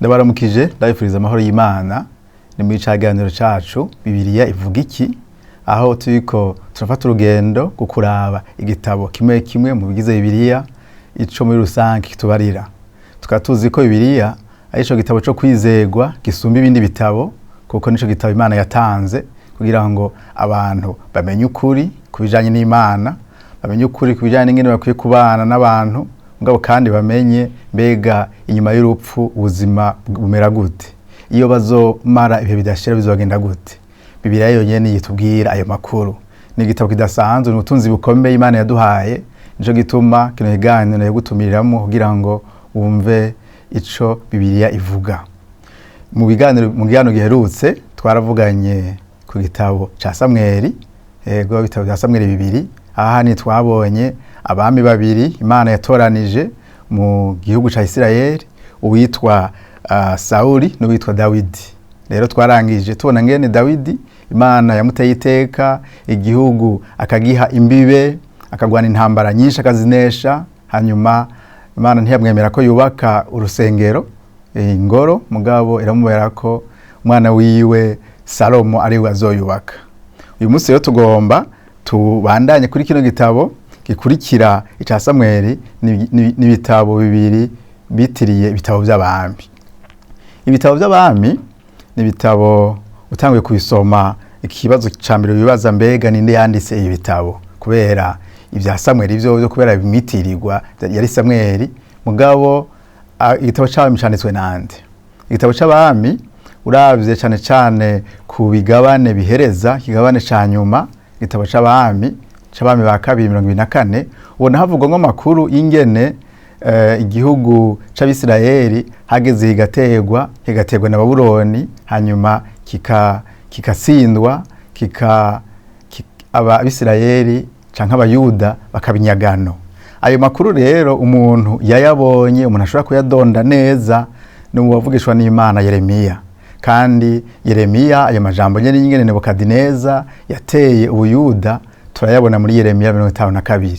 Ndabaramukije ndabifuriza amahoro y'Imana ni mu caganiro cacu Bibiliya ivuga iki, aho turiko turafata urugendo gukuraba igitabo kimwe kimwe mu bigize Bibiliya ico muri rusange kitubarira. Tukatuzi ko Bibiliya ari ico gitabo co kwizegwa gisumba ibindi bitabo, kuko nico gitabo Imana yatanze kugira ngo abantu bamenye ukuri kubijanye n'Imana, bamenye ukuri kubijanye n'ingene bakwiye kubana n'abantu, mugabo kandi bamenye mbega inyuma y'urupfu ubuzima bumera gute, iyo bazomara ibihe bidashira bizogenda gute. Bibiliya yonyene yitubwira ayo makuru. Ni igitabo kidasanzwe, ni ubutunzi bukomeye Imana yaduhaye, nico gituma kino kiganiro yo gutumiriramo kugira ngo wumve ico Bibiliya ivuga. Mu kiganiro giherutse twaravuganye ku gitabo ca Samweli, ibitabo bya Samweli bibiri. Aha ni twabonye abami babiri Imana yatoranije mu gihugu ca Isirayeli, uwitwa Sauli n'uwitwa Dawidi. Rero twarangije tubona ngene Dawidi Imana yamuteye iteka, igihugu akagiha imbibe, akagwana intambara nyinshi akazinesha, hanyuma Imana ntiyamwemera ko yubaka urusengero, ingoro, mugabo iramubera ko umwana wiwe Salomo ari we azoyubaka. Uyu munsi rero tugomba tubandanye kuri kino gitabo gikurikira ica Samweli, n'ibitabo bibiri bitiriye ibitabo by'abami. Ibitabo by'abami ni ibitabo utanguye kubisoma ikibazo ca mbere bibaza mbega ninde yanditse ibi bitabo, kubera ibya Samweli ivyo kubera bimitirirwa yari Samweli, mugabo igitabo c'abami canditswe nande. Igitabo c'abami uravye cane cane ku bigabane bihereza, kigabane ca nyuma, igitabo c'abami ba kabiri 24, ubona havugwa ngo makuru y'ingene igihugu c'Abisirayeli hageze higategwa na Babuloni, hanyuma kikasindwa, Abisirayeli canke Abayuda bakabinyagano. Ayo makuru rero umuntu yayabonye, umuntu ashobora kuyadonda neza, ni uwavugishwa n'Imana Yeremiya. Kandi Yeremiya ayo majambo nyene y'ingene Nebukadineza yateye Ubuyuda turayabona muri Yeremiya 52.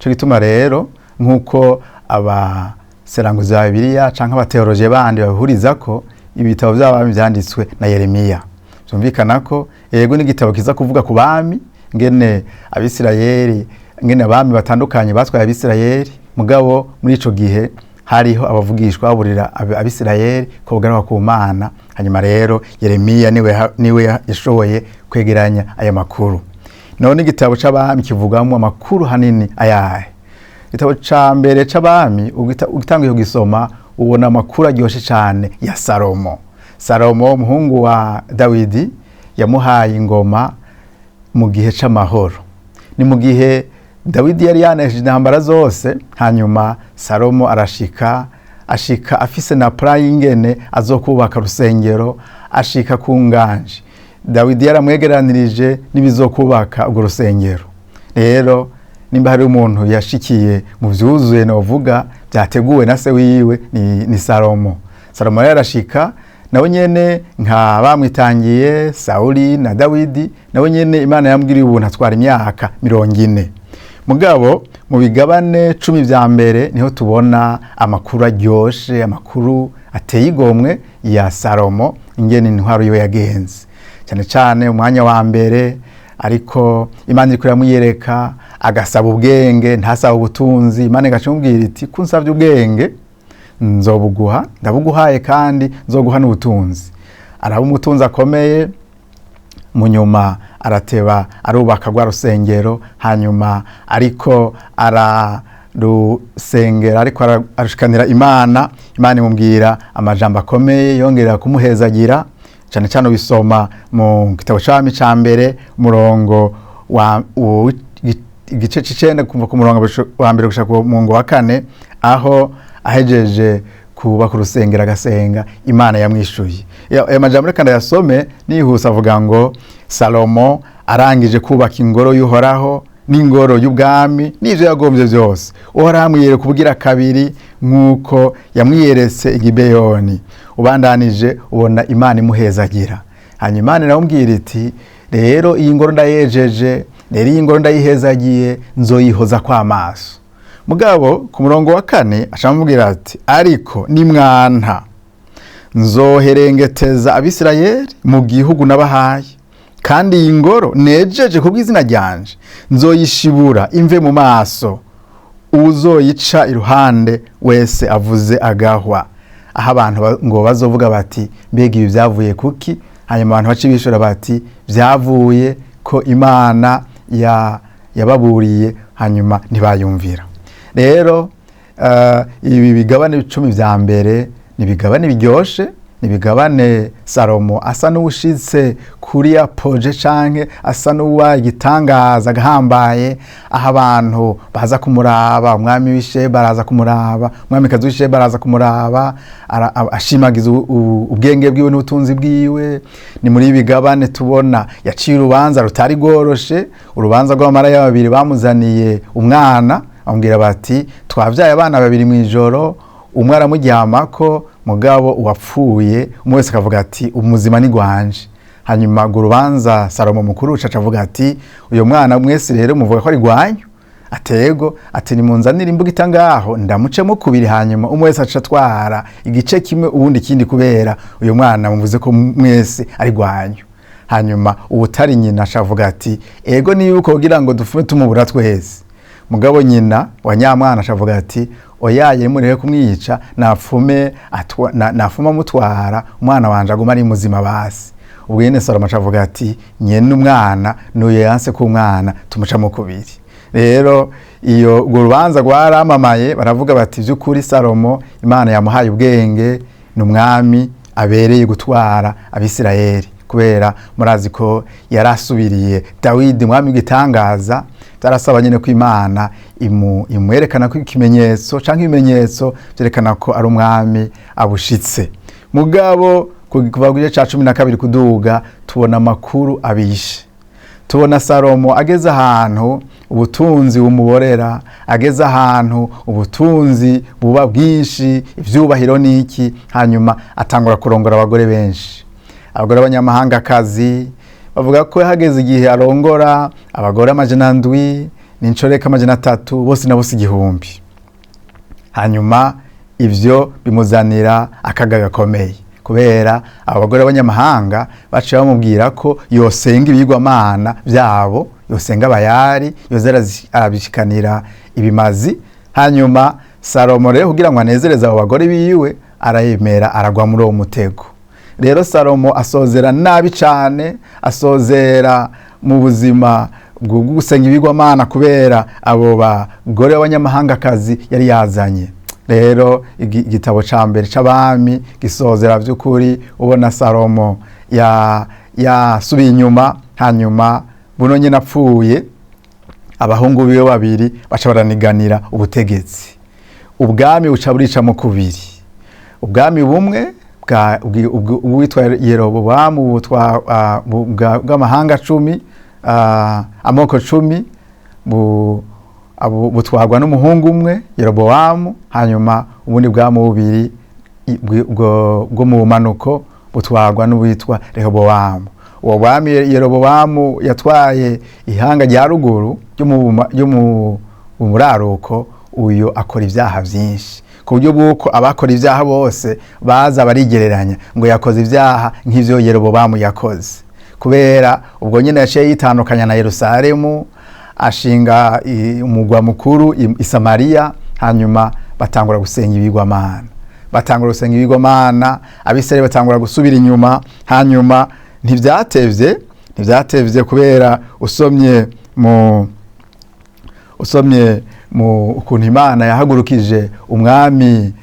Ico gituma rero nkuko abaseranguzi ba Bibiliya canke abateoloje bandi babihuriza ko ibitabo by'abami byanditswe na Yeremiya. Byumvikana ko yego ni igitabo kiza kuvuga ku bami, ngene Abisirayeli, ngene abami batandukanye batwaye Abisirayeli, mugabo muri ico gihe hariho abavugishwa baburira Abisirayeli ko bugaruka ku Mana. Hanyuma rero Yeremiya niwe yashoboye kwegeranya aya makuru. None igitabo c'abami kivugamo amakuru hanini ayahe. Igitabo ca mbere c'abami ugitangiye kugisoma ubona amakuru aryoshe cyane ya Salomo. Salomo umuhungu wa Dawidi yamuhaye ingoma mu gihe c'amahoro. Ni mu gihe Dawidi yari yanesheje intambara zose, hanyuma Salomo ashika afise na plan y'ingene azokubaka rusengero, ashika ku nganje. Dawidi yaramwegeranirije n'ibizokubaka urwo rusengero. Rero nimba hari umuntu yashikiye mu vyuzuye novuga byateguwe na se wiwe ni Salomo. Salomo yarashika nawe nyene nka bamwitangiye Sauli na Dawidi, nawe nyene Imana yambwiriye ubuntu atwara imyaka 40. Mugabo mu bigabane 10 vya mbere niho tubona amakuru aryoshe, amakuru ateye igomwe ya Salomo, ingene intwaro yo yagenze. Cyane cyane umwanya wa mbere ariko Imana iri kuramuyereka, agasaba ubwenge ntasaba ubutunzi. Imana igacumubwira iti kunsavye ubwenge nzobuguha, ndabuguhaye kandi nzoguha n'ubutunzi. Araba umutunzi akomeye, mu nyuma arateba arubaka rwa rusengero, hanyuma ariko ararusengera, ariko arushikanira Imana imubwira amajambo akomeye yongerera kumuhezagira. Cyane cyane ubisoma mu gitabo c'abami ca mbere umurongo wa igice c'icenda kuva ku murongo wa mbere gushika ku murongo wa 4, aho ahejeje kubaka urusengero agasenga, Imana yamwishuye. Ayo majambo reka ndayasome nihuse. Avuga ngo Salomo arangije kubaka ingoro y'Uhoraho n'ingoro y'ubwami n'ivyo yagombye byose, Uhoraho amwiyereka kubugira kabiri nk'uko yamwiyeretse i Gibeyoni. Ubandanije ubona Imana imuhezagira. Hanyuma Imana iramubwira iti rero iyi ngoro ndayejeje, rero iyi ngoro ndayihezagiye, nzoyihoza kwa maso. Mugabo ku murongo wa 4 acamubwira ati ariko ni mwana nzoherengeteza Abisirayeli mu gihugu nabahaye, kandi iyi ngoro nejeje kubw'izina ryanje nzoyishibura imve mu maso, uzoyica iruhande wese avuze agahwa. Aho abantu ngo bazovuga bati mbega ibi byavuye kuki, hanyuma abantu bace bishura bati byavuye ko Imana yababuriye hanyuma ntibayumvira. Rero ibi bigabane 10 vya mbere ni bigabane biryoshe, ni bigabane Salomo asa n'ushitse kuri ya proje canke asa n'uwa igitangaza gahambaye, aho abantu baza kumuraba, umwami w'Isheba araza kumuraba, umwami kazi w'Isheba araza kumuraba, ashimagiza ubwenge bwiwe n'ubutunzi bwiwe. Ni muri bigabane tubona yaciye urubanza rutari goroshe, urubanza rw'abamaraya babiri bamuzaniye umwana, bamubwira bati twavyaye abana babiri mw'ijoro, umwe aramuryamako mugabo uwapfuye, umwe wese akavuga ati umuzima ni gwanje. Hanyuma urubanza Salomo mukuru ucaca avuga ati uyo mwana mwese rero muvuga ko ari gwanyu, atego ati nimunzanire imbugita ngaho ndamucemo kubiri, hanyuma umwe wese aca twara igice kimwe ubundi kindi, kubera uyo mwana muvuze ko mwese ari gwanyu. Hanyuma ubutari nyina acavuga ati ego niba uko kugira ngo dufume tumubura twese. Mugabo nyina wa nyamwana acavuga ati oyaye mureke kumwica, nafuma mutwara umwana wanje aguma ari muzima basi. Ubwo nyene Salomo acavuga ati nyene umwana nuye yanse ku mwana tumuca mu kubiri. Rero iyo urubanza rwaramamaye, baravuga bati by'ukuri Salomo Imana yamuhaye ubwenge, n'umwami abereye gutwara Abisirayeli, kubera murazi ko yarasubiriye Dawidi umwami w'igitangaza. Tarasaba nyene ko Imana imwerekana ko ikimenyetso canke ibimenyetso byerekana ko ari umwami abushitse. Mugabo kuva kuri ca 12 kuduga tubona amakuru abishe, tubona Salomo ageze ahantu ubutunzi bumuborera, ageze ahantu ubutunzi buba bwinshi, ivyubahiro niki, hanyuma atangura kurongora abagore benshi, abagore b'abanyamahanga kazi. Bavuga ko hageze igihe arongora abagore 700 n'incoreka 300, bose na bose 1000. Hanyuma ivyo bimuzanira akaga gakomeye, kubera abagore b'abanyamahanga baciye bamubwira ko yosenga ibigwamana vyabo, yosenga Bayali, yozera abishikanira ibimazi. Hanyuma Salomo rero kugira ngo anezereze abo bagore biwe arayemera, aragwa muri uwo mutego. Rero Salomo asozera nabi cane, asozera mu buzima bwo gusenga ibigwamana kubera abo bagore b'abanyamahanga kazi yari yazanye. Rero igitabo ca mbere c'abami gisozera vy'ukuri ubona Salomo yasubiye inyuma, hanyuma buno nyene apfuye abahungu biwe babiri baca baraniganira ubutegetsi. Ubwami buca burica mu kubiri, ubwami bumwe uwitwa Yeroboamu bw'amahanga 10, amoko 10 butwarwa n'umuhungu umwe Yeroboamu, hanyuma ubundi bwami bubiri bwo mu manuko butwarwa n'uwitwa Rehoboamu. Uwo bwami Yeroboamu yatwaye ihanga rya ruguru ryo mu muraruko, uyo akora ivyaha vyinshi, ku buryo bw'uko abakora ivyaha bose baza barigereranya ngo yakoze ivyaha nk'ivyo Yeroboamu yakoze. Kubera ubwo nyene yaciye yitandukanya na Yerusalemu, ashinga umugwa mukuru i Samariya, hanyuma batangura gusenga ibigwamana, Abisirayeli batangura gusubira inyuma. Hanyuma ntivyatevye kubera usomye mu ukuntu Imana yahagurukije umwami,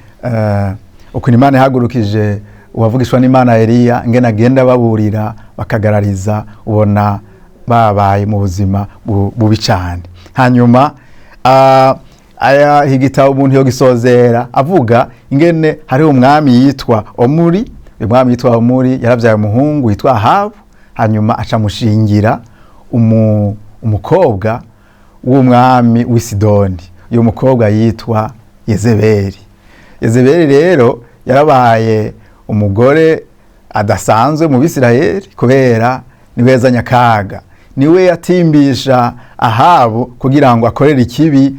ukuntu Imana yahagurukije uwavugishwa n'Imana Eliya, ngena agenda baburira bakagarariza, ubona babaye mu buzima bubi cane. Hanyuma aya higitabo umuntu yo gisozera avuga ingene hari umwami yitwa Omuri. Umwami yitwa Omuri yaravyaye umuhungu yitwa Ahabu, hanyuma aca mushingira umukobwa w'umwami w'i Sidoni. Uyo mukobwa yitwa Yezebeli. Yezebeli rero yarabaye umugore adasanzwe mu Bisirayeli, kubera niwe yazanye akaga, niwe yatimbisha Ahabu kugira ngo akorere ikibi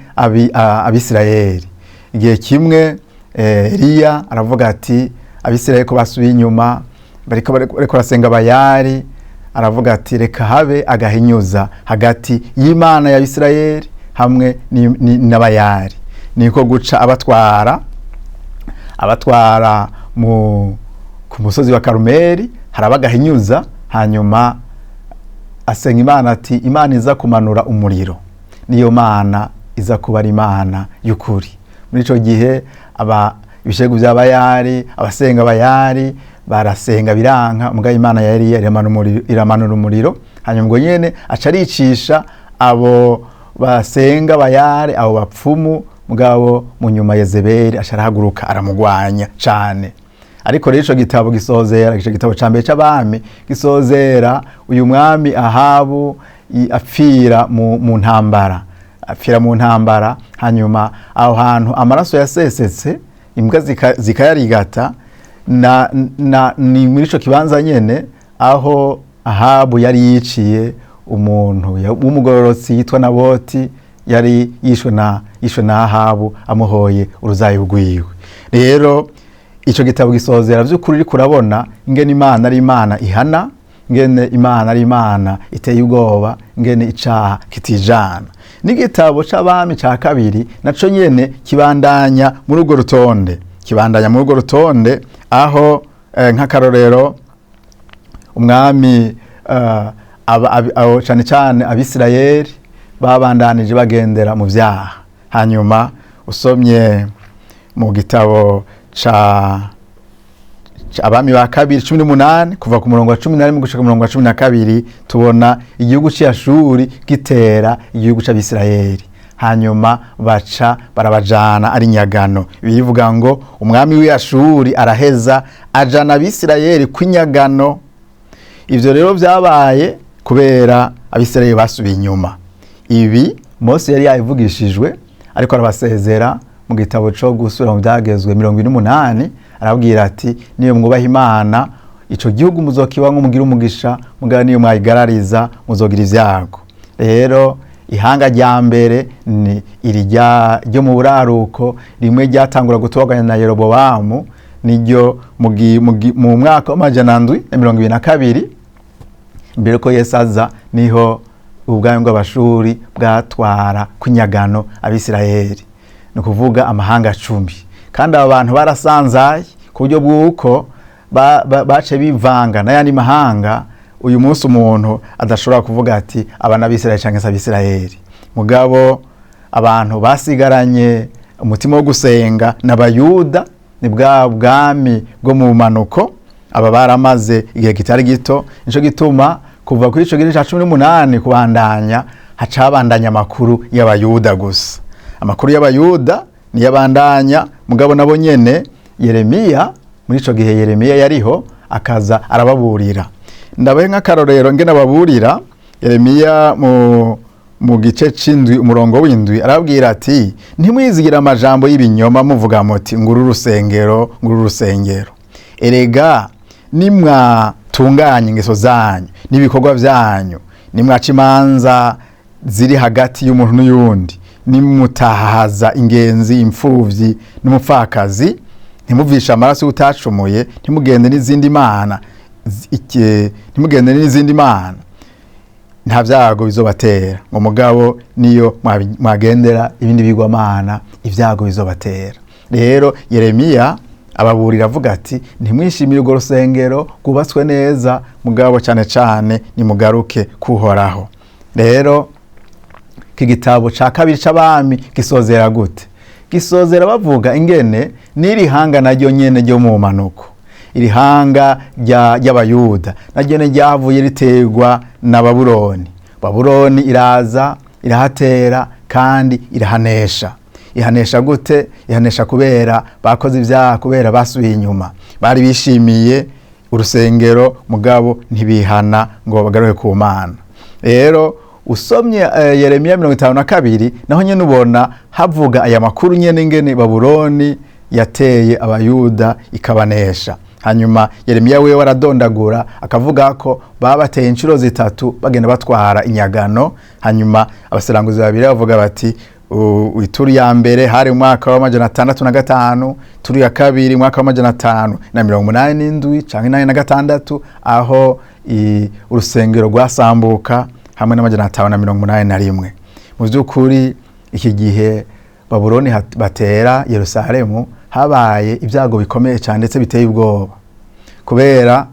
Abisirayeli. Igihe kimwe Eliya aravuga ati Abisirayeli ko basubiye inyuma bariko barasenga Bayali, aravuga ati reka habe agahinyuza hagati y'Imana ya Bisirayeli hamwe n'Abayali, niko guca abatwara ku musozi wa Karumeli, haraba agahinyuza, hanyuma asenga Imana ati Imana iza kumanura umuriro, niyo Mana iza kuba ari Imana y'ukuri. Muri ico gihe ibishegu vya Bayali, abasenga Bayali barasenga biranka, mugabo Imana ya Eliya iramanura umuriro, hanyuma ngo nyene aca aricisha abo basenga Bayali, abo bapfumu, mugabo mu nyuma Yezebeli aca arahaguruka aramugwanya cane. Ariko rero ico gitabo gisozera, ico gitabo ca mbere c'abami gisozera uyu mwami Ahabu apfira mu ntambara, hanyuma aho hantu amaraso yasesetse, imbwa zikayarigata, ni muri ico kibanza nyene aho Ahabu yari yiciye umuntu w'umugororotsi yitwa Naboti, yari yishwe na Ahabu amuhoye uruzabibu rwiwe. Rero ico gitabo gisozera vy'ukuri kurabona ingene Imana ari Imana ihana, ingene Imana ari Imana iteye ubwoba, ingene icaha kitijana. N'igitabo c'abami ca kabiri naco nyene kibandanya muri urwo rutonde, aho nk'akarorero umwami cane cane Abisirayeli babandanije bagendera mu vyaha. Hanyuma usomye mu gitabo abami ba kabiri 18 kuva ku murongo wa 11 gushika ku murongo wa 12, tubona igihugu c'Ashuri gitera igihugu c'Abisirayeli, hanyuma baca barabajana ari nyagano. Bivuga ngo umwami w'Ashuri araheza ajana Abisirayeli kwinyagano. Ivyo rero vyabaye kubera Abisirayeli basubiye inyuma. Ibi Mose yari yabivugishijwe, ariko arabasezera mu gitabo cyo gusura mu byagezwe 28, arabwira ati niyo mwubaha Imana ico gihugu muzokibamwo mugira umugisha, mugabo niyo mwayigarariza muzogira ivyago. Rero ihanga rya mbere ni ryo mu buraruko, rimwe ryatangura gutoganya na Yeroboamu, niryo mu mwaka wa 722 mbere ko Yesu aza, niho ubwami bw'Abashuri bwatwara kunyagano Abisirayeli, ni kuvuga amahanga 10. Kandi abo bantu barasanzaye ku buryo bw'uko bace bivanga n'ayandi mahanga. Uyu munsi umuntu adashobora kuvuga ati abana b'Abisirayeli canke Abisirayeli, mugabo abantu basigaranye umutima wo gusenga n'Abayuda, ni bwa bwami bwo mu manuko. Aba baramaze igihe kitari gito, nico gituma kuva kuri ico gihe ca 18 kubandanya hacabandanya amakuru y'Abayuda gusa. Amakuru y'Abayuda ni yabandanya, mugabo nabo nyene Yeremiya, muri ico gihe Yeremiya yariho, akaza arababurira. Ndabahe nk'akarorero ngene ababurira. Yeremiya mu gice c'indwi umurongo w'indwi arabwira ati ntimwizigira amajambo y'ibinyoma muvuga muti nguru rusengero. Erega nimwatunganya ingeso zanyu n'ibikorwa vyanyu, nimwaca imanza ziri hagati y'umuntu n'uyundi, nimutahaza ingenzi, imfuvyi n'umupfakazi, ntimuvisha amaraso y'utacumuye, ntimugende n'izindi mana, nta vyago bizobatera. Ngo mugabo niyo mwagendera ibindi bigwamana, ivyago bizobatera. Rero Yeremiya ababurira avuga ati ntimwishimire urwo rusengero rwubatswe neza, mugabo cane cane nimugaruke kuhoraho. Rero iki gitabo ca kabiri c'abami gisozera gute? Gisozera bavuga ingene n'iri hanga naryo nyene ryo mu manuko, iri hanga ry'Abayuda naryo ryavuye riterwa na Babuloni iraza irahatera kandi irahanesha. Ihanesha gute? Ihanesha kubera bakoze ivyaha, kubera basubiye inyuma, bari bishimiye urusengero mugabo ntibihana ngo bagaruke ku Mana. Rero usomye Yeremiya 52 naho nyene ubona havuga aya makuru nyene ingene Babuloni yateye Abayuda ikabanesha. Hanyuma Yeremiya wewe aradondagura akavuga ko babateye incuro 3 bagenda batwara inyagano. Hanyuma abaseranguzi babiri bavuga bati ituru ya mbere hari mwaka wa 605, ituru ya kabiri mwaka wa 587 canke 86 aho urusengero rwasambuka hamwe na 581. Mu by'ukuri iki gihe Babuloni batera Yerusalemu habaye ibyago bikomeye cyane ndetse biteye ubwoba, kubera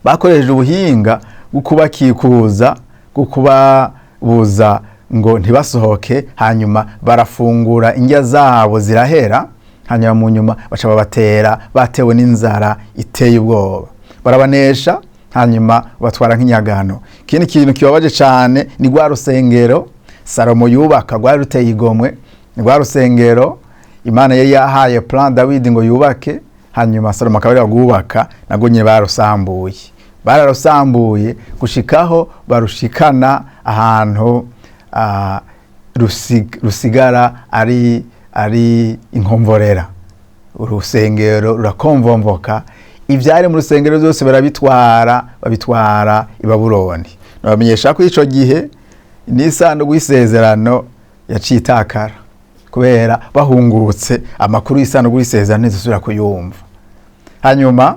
bakoresheje ubuhinga bwo kubakikuza, bwo kubabuza ngo ntibasohoke, hanyuma barafungura indya zabo zirahera, hanyuma mu nyuma baca babatera batewe n'inzara iteye ubwoba, barabanesha hanyuma batwara nk'inyagano. Ikindi kintu kibabaje cyane ni rwa rusengero Salomo yubaka, rwari ruteye igomwe, ni rwa rusengero Imana yari yahaye plan David ngo yubake, hanyuma Salomo akaba yaragubaka, nabwo nyine bararusambuye gushikaho barushikana ahantu rusigara ari inkomvorera. Urusengero rurakomvomvoka, ivyari mu rusengero byose babitwara i Babuloni. Nabamenyesha ko ico gihe n'isanduku y'isezerano yacitakara, kubera bahungutse amakuru y'isanduku y'isezerano ntizisubira kuyumva. Hanyuma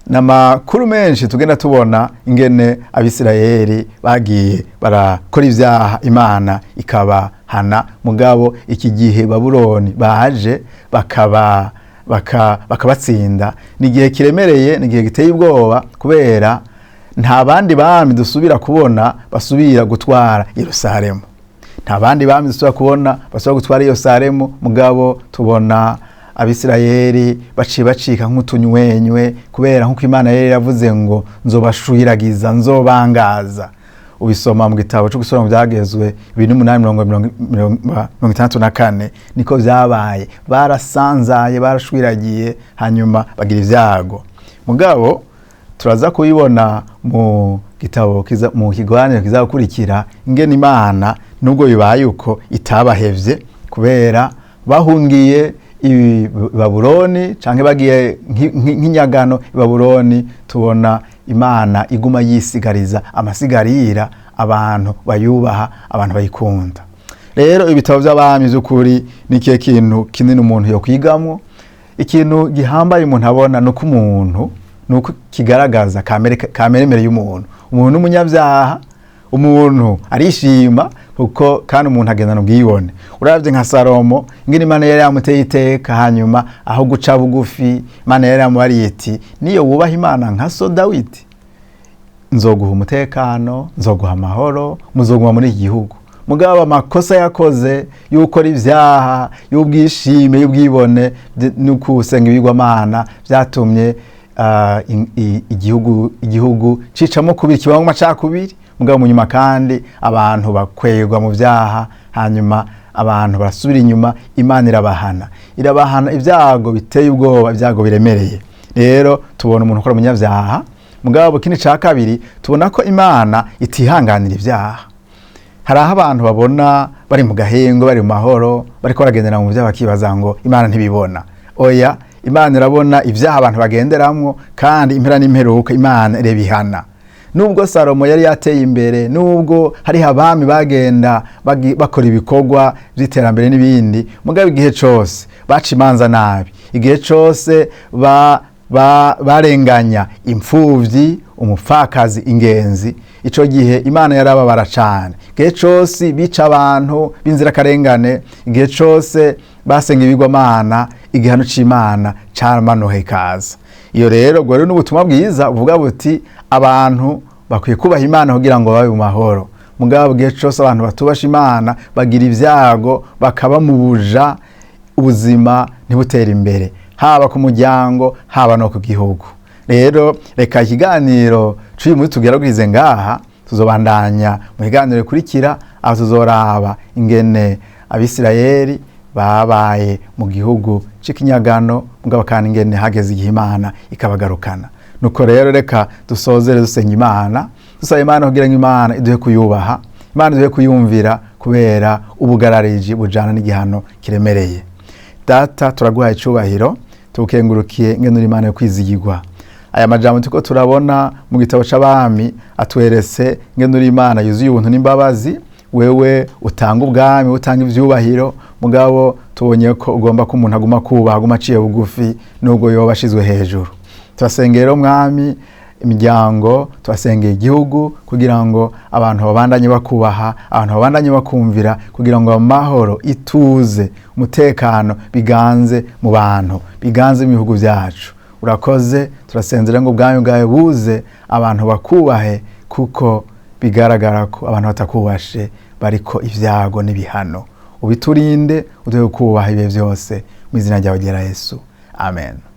n'amakuru menshi tugenda tubona ingene Abisirayeli bagiye barakora ivyaha, Imana ikabahana. Mugabo iki gihe Babuloni baje bakabatsinda, ni igihe kiremereye, ni igihe giteye ubwoba, kubera nta bandi bami dusubira kubona basubira gutwara Yerusalemu. Nta bandi bami dusubira kubona basubira gutwara Yerusalemu. Mugabo tubona Abisirayeli bacika nk'utunywenywe, kubera nk'uko Imana yari yavuze ngo nzobashwiragiza, nzobangaza. Ubisoma mu gitabo cyo gusoma mu Byagezwe 8:64 niko vyabaye, barasanzaye, barashwiragiye, hanyuma bagira ivyago. Mugabo turaza kubibona mu gitabo mu kiganiro kizakurikira ingene Imana nubwo bibaye uko itabahevye, kubera bahungiye i Babuloni canke bagiye nk'inyagano i Babuloni. Tubona Imana iguma yisigariza amasigarira abantu bayubaha, abantu bayikunda. Rero ibitabo by'abami by'ukuri ni kiye kintu kinini umuntu yo kwigamwo. Ikintu gihambaye umuntu abona nuko umuntu nuko kigaragaza kameremere y'umuntu. Umuntu umunyabyaha, umuntu arishima kuko kandi umuntu agendana ubwibone. Uravye nka Salomo ingene Imana yari yamuteye iteka, hanyuma aho guca bugufi Imana yari yamubariye iti niyo wubaha Imana nka so Dawidi, nzoguha umutekano, nzoguha amahoro, muzoguma muri iki gihugu. Mugabo amakosa yakoze y'ukora ivyaha, y'ubwishime, y'ubwibone, n'ukusenga ibigwamana byatumye igihugu cicamo kubiri, kibamo amacakubiri. Mugabo mu nyuma kandi abantu bakwegwa mu vyaha, hanyuma abantu barasubira inyuma, Imana irabahana ibyago biteye ubwoba, ibyago biremereye. Rero tubona umuntu ukora umunyavyaha. Mugabo kindi ca kabiri tubona ko Imana itihanganira ivyaha. Hari aho abantu babona bari mu gahengo, bari mu mahoro, bariko baragendera mu vyaha, bakibaza ngo Imana ntibibona. Oya, Imana irabona ivyaha abantu bagenderamwo, kandi impera n'imperuka Imana irebihana. Nubwo Salomo yari yateye imbere, nubwo hari abami bagenda bakora ibikorwa by'iterambere n'ibindi, mugabo igihe cyose baca imanza nabi, igihe cyose barenganya imfuvyi, umupfakazi, ingenzi, ico gihe Imana yarababara cyane. Igihe cyose bica abantu b'inzira karengane, igihe cyose basenga ibigwamana, igihano c'Imana caramanuhe kaza. Iyo rero gwero n'ubutumwa bwiza uvuga buti abantu bakwiye kubaha Imana kugira ngo babe mu mahoro. Mugabo gihe cyose abantu batubasha Imana bagira ivyago, bakaba mu buja, ubuzima ntibutera imbere, haba ku muryango, haba no ku gihugu. Rero reka ikiganiro cy'uyu munsi tugerageze ngaha, tuzobandanya mu kiganiro kurikira, aho tuzoraba ingene Abisirayeli babaye mu gihugu c'ikinyagano, mugabo kandi ingene hageze igihe Imana ikabagarukana. Nuko rero reka dusozere dusenga Imana, dusaba Imana kugira ngo Imana iduhe kuyubaha, Imana iduhe kuyumvira, kubera ubugarariji bujana n'igihano kiremereye. Data, turaguhaye icubahiro, tukengurukiye ingene uri Imana yo kwizigirwa. Aya majambo tuko turabona mu gitabo c'abami atwerese ingene uri Imana yuzuye ubuntu n'imbabazi, wewe utanga ubwami, utanga ivyubahiro, mugabo tubonye ko ugomba ko umuntu aguma kubaha, aguma aciye bugufi nubwo yoba ashizwe hejuru. Turasengera Mwami imiryango, turasengera igihugu kugira ngo abantu babandanye bakubaha, abantu babandanye bakumvira, kugira ngo amahoro, ituze, umutekano biganze mu bantu, biganze mu bihugu byacu. Urakoze, turasenzera ngo ubwami bwawe buze, abantu bakubahe, kuko bigaragara ko abantu batakubashe bariko ivyago n'ibihano. Ubiturinde, uduhe kubaha ibihe vyose, mu izina ryawe ryera Yesu. Amen.